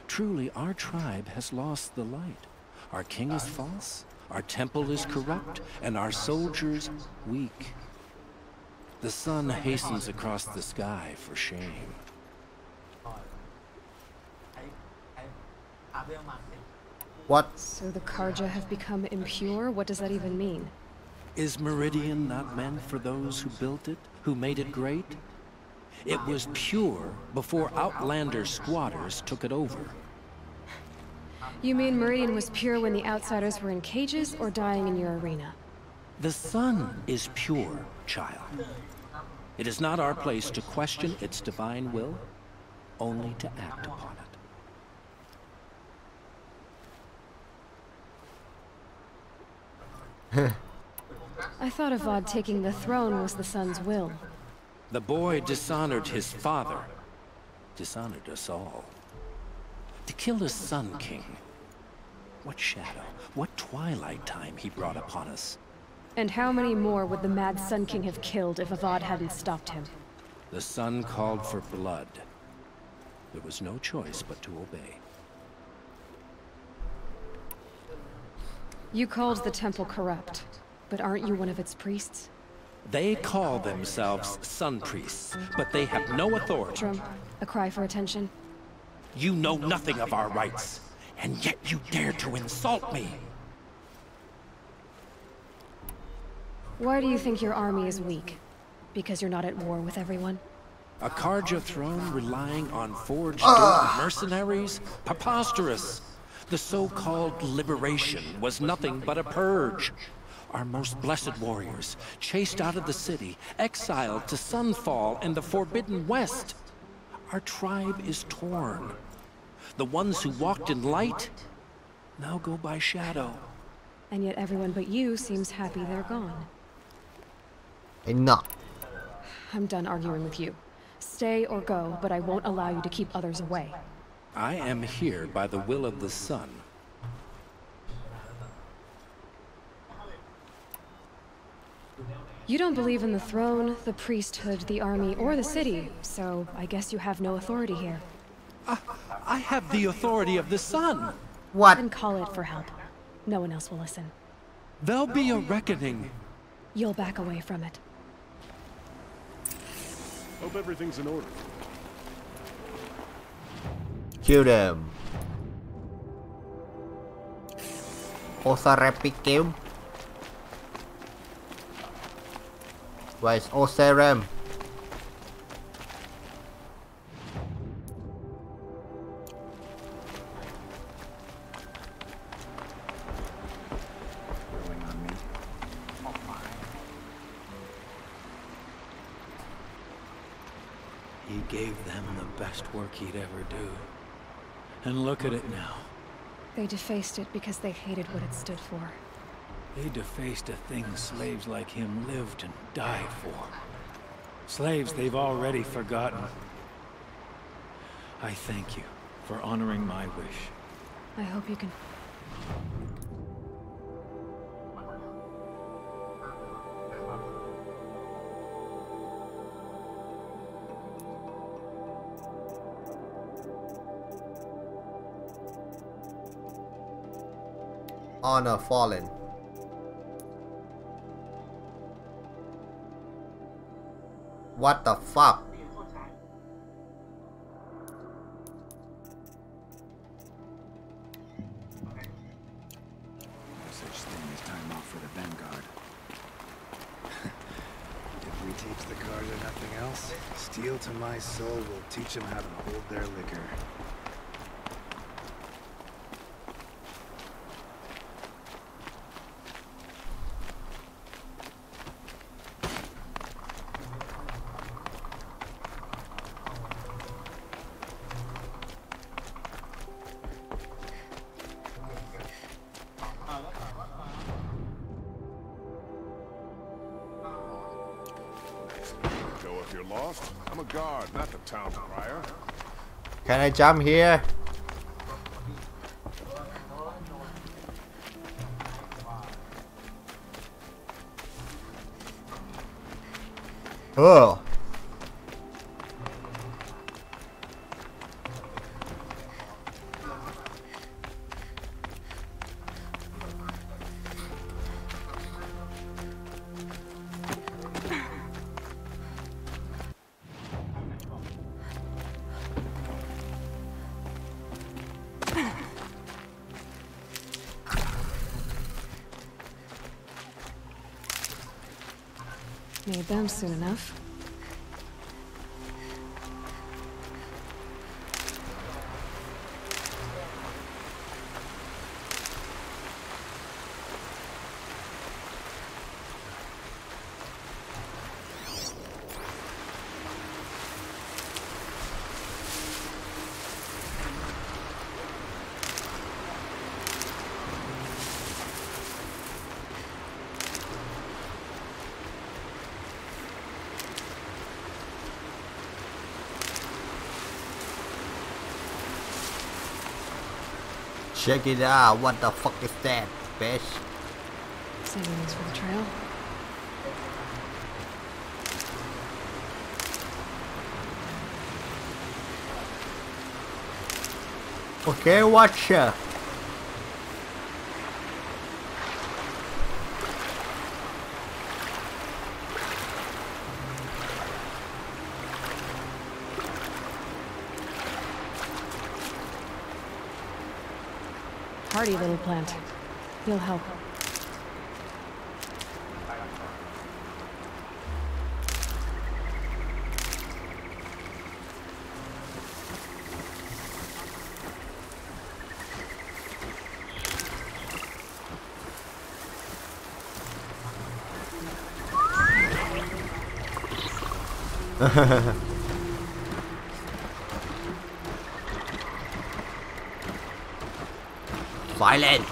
Truly, our tribe has lost the light. Our king is false, our temple is corrupt, and our soldiers weak. The sun hastens across the sky for shame. What? So the Karja have become impure? What does that even mean? Is Meridian not meant for those who built it, who made it great? It was pure before outlander squatters took it over. You mean Meridian was pure when the outsiders were in cages or dying in your arena? The sun is pure, child. It is not our place to question its divine will, only to act upon it. I thought Avad taking the throne was the sun's will. The boy dishonored his father, dishonored us all. To kill the Sun King. What shadow, what twilight time he brought upon us. And how many more would the Mad Sun King have killed if Avad hadn't stopped him? The sun called for blood. There was no choice but to obey. You called the temple corrupt, but aren't you one of its priests? They call themselves sun priests, but they have no authority. A cry for attention? You know nothing of our rights, and yet you dare to insult me. Why do you think your army is weak? Because you're not at war with everyone? A Karja throne relying on forged dirt mercenaries? Preposterous! The so-called liberation was nothing but a purge. Our most blessed warriors, chased out of the city, exiled to Sunfall in the Forbidden West. Our tribe is torn. The ones who walked in light now go by shadow. And yet everyone but you seems happy they're gone. Enough. I'm done arguing with you. Stay or go, but I won't allow you to keep others away. I am here by the will of the sun. You don't believe in the throne, the priesthood, the army, or the city, so I guess you have no authority here. I have the authority of the sun. What? Then call it for help. No one else will listen. There'll be a reckoning. You'll back away from it. Hope everything's in order. Kill them. Osarepik kill. Where's Osarem? He gave them the best work he'd ever do. And look at it now. They defaced it because they hated what it stood for. They defaced a thing slaves like him lived and died for. Slaves they've already forgotten. I thank you for honoring my wish. I hope you can... Honor fallen. What the fuck? No such thing as time off for the Vanguard. If we teach the Karja nothing else, steel to my soul will teach them how to hold their liquor. If you're lost, I'm a guard, not the town crier. Can I jump here? Oh. Made them soon enough. Check it out. What the fuck is that, bitch? Saving these for the trail. Okay, watch ya. Hardy little plant. You'll help. Silent.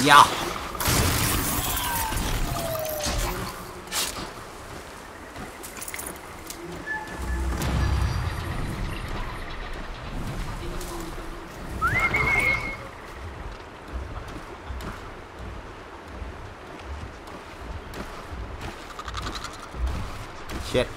Yeah. Shit.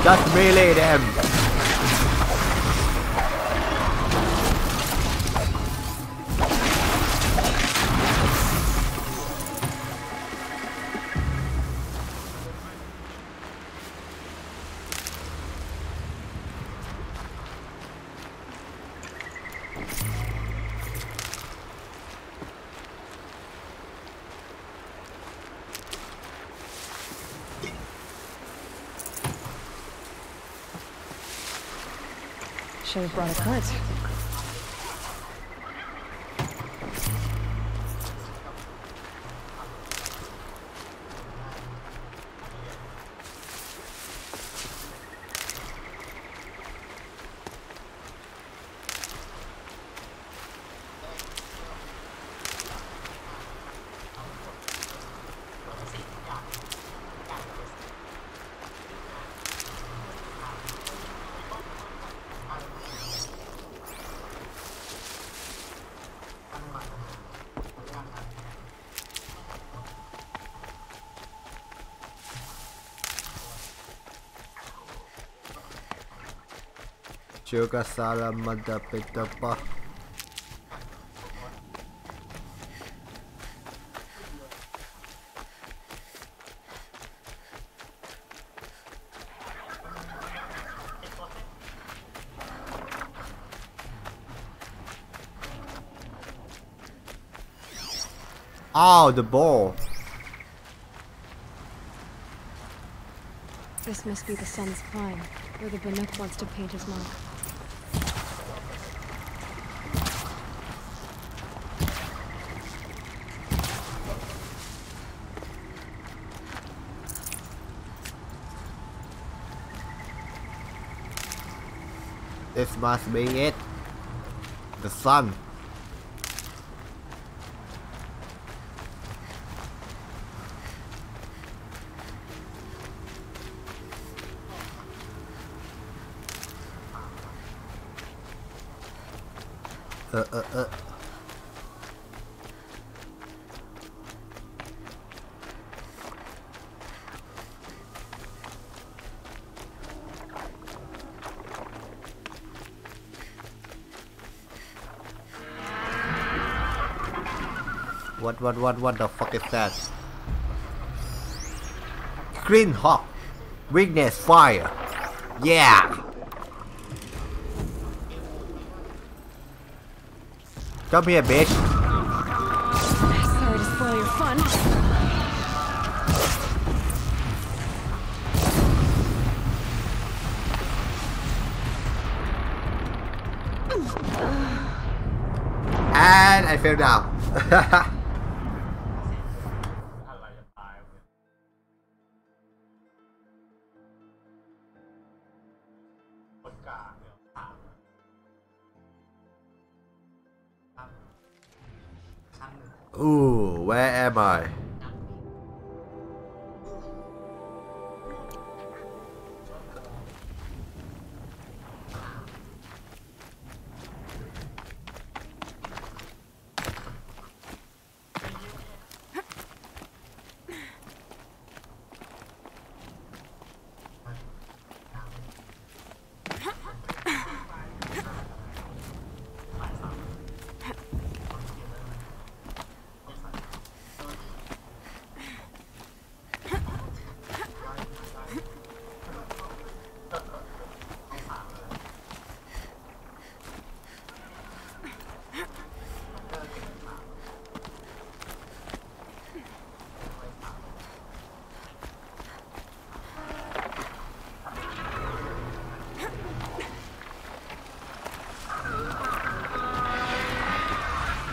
Just melee them. Should have brought a cart. Juga salah mendapat apa? Oh, the ball. This must be the sun's climb, where the Banuk wants to paint his mark. This must be it. The sun. What the fuck is that? Green Hawk. Weakness fire. Yeah. Come here, bitch. Sorry to spoil your fun. And I fell down. Ooh, where am I?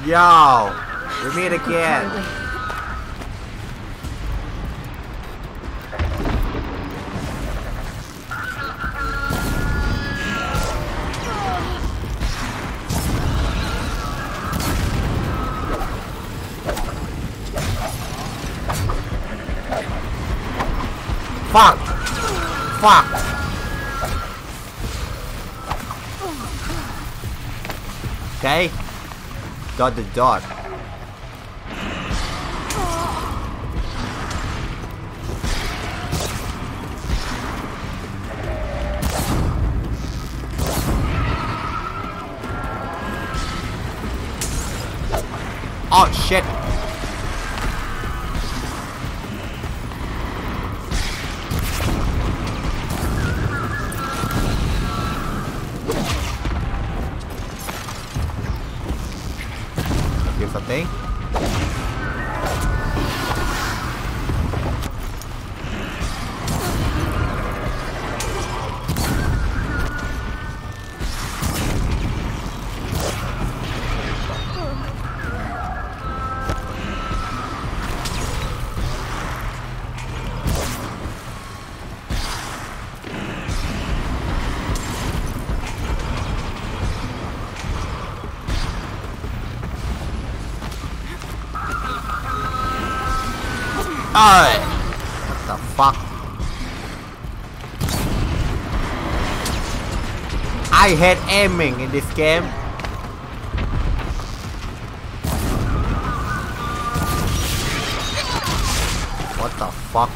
Yo, we meet again. Fuck! Fuck! Okay. Dot the dot. Oh shit. Here's something. What the fuck? I hate aiming in this game. What the fuck?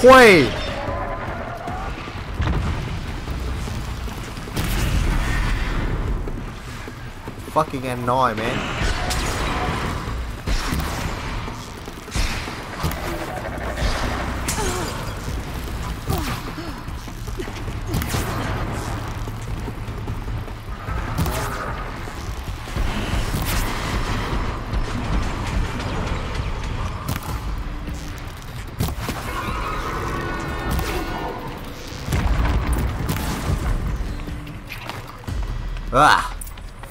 Wait. Fucking annoying, man. Ah!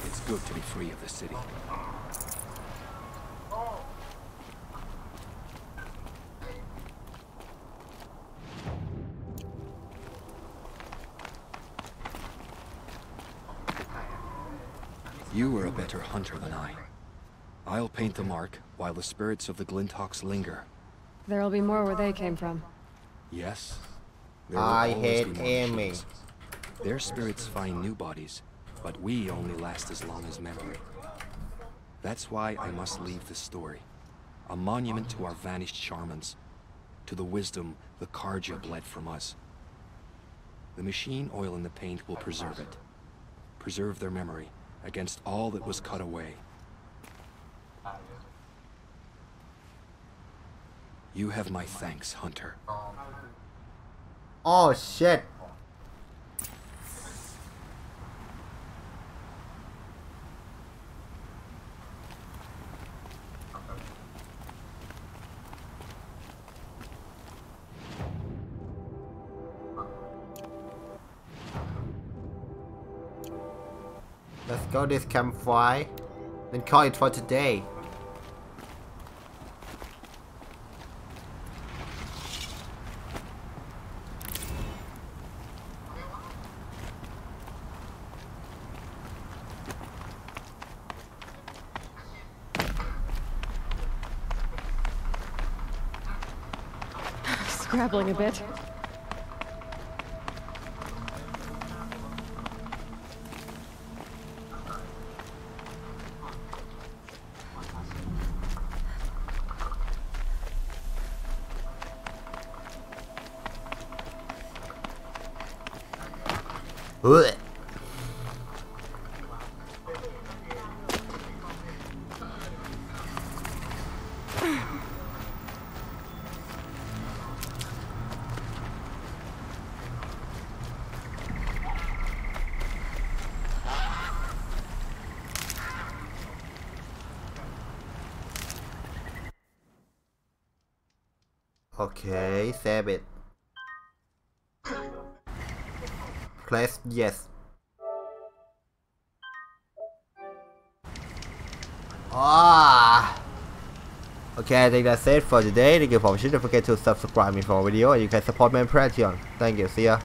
It's good to be free of the city. You were a better hunter than I. I'll paint the mark while the spirits of the Glinthawks linger. There'll be more where they came from. Yes. There will I always hate be more Amy. machines. Their spirits find new bodies, but we only last as long as memory. That's why I must leave this story. A monument to our vanished shamans, to the wisdom the Karja bled from us. The machine oil in the paint will preserve it. Preserve their memory against all that was cut away. You have my thanks, Hunter. Oh shit. Let's go this campfire, then call it for today. Scrabbling a bit. Ugh. Okay, save it. Press yes. Okay, I think that's it for today. Thank you for watching. Don't forget to subscribe me for more video and you can support me on Patreon. Thank you. See ya.